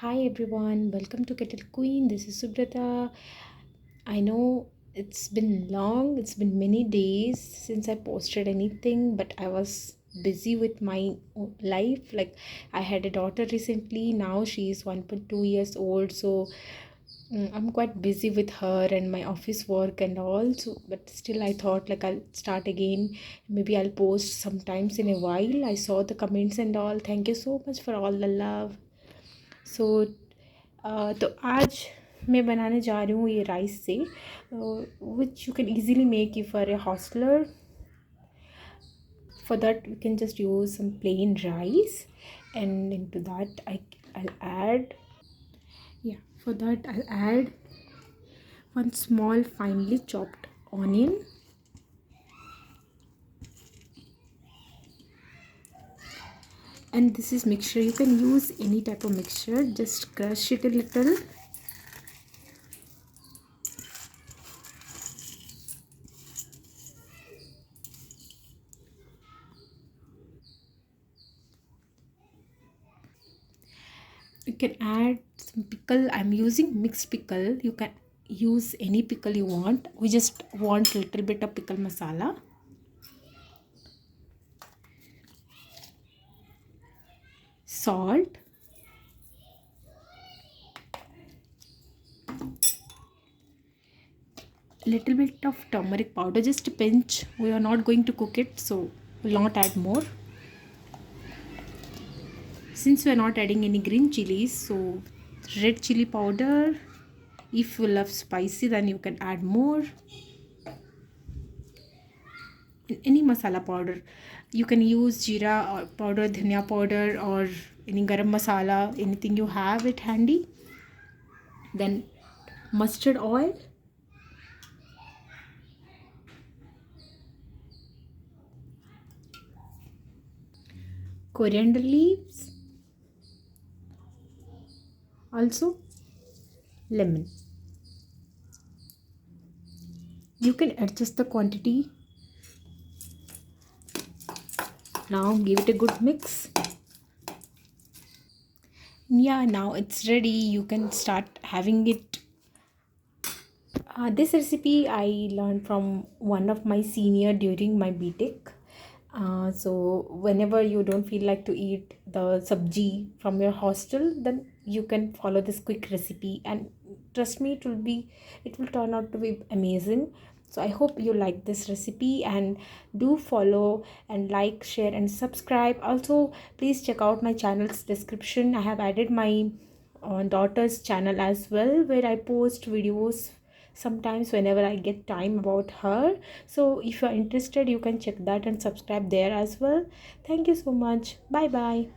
Hi everyone, welcome to Kettle Queen. This is Subrata. I know it's been long, it's been many days since I posted anything, but I was busy with my life. Like, I had a daughter recently, now she is 1.2 years old, so I'm quite busy with her and my office work and all. So, but still, I thought like I'll start again. Maybe I'll post sometimes in a while. I saw the comments and all. Thank you so much for all the love. सो तो आज मैं बनाने जा रही हूँ ये rice से which you can easily make if for a hosteller. For that we can just use some plain rice, and into that I'll add, yeah, for that I'll add one small finely chopped onion, and this is mixture. You can use any type of mixture, just crush it a little. You can add some pickle. I'm using mixed pickle. You can use any pickle you want. We just want a little bit of pickle masala. Salt. Little bit of turmeric powder, just a pinch. We are not going to cook it, so we'll not add more. Since we are not adding any green chilies, so red chili powder. If you love spicy, then you can add more. Any masala powder. You can use jeera or powder, dhania powder, or any garam masala, anything you have it handy. Then mustard oil. Coriander leaves. Also lemon. You can adjust the quantity. Now give it a good mix. Yeah, now it's ready. You can start having it. This recipe I learned from one of my senior during my BTech. So whenever you don't feel like to eat the sabji from your hostel, then you can follow this quick recipe, and trust me, it will turn out to be amazing. So I hope you like this recipe, and do follow and like, share and subscribe. Also, please check out my channel's description. I have added my daughter's channel as well, where I post videos sometimes whenever I get time about her. So if you're interested, you can check that and subscribe there as well. Thank you so much. Bye bye.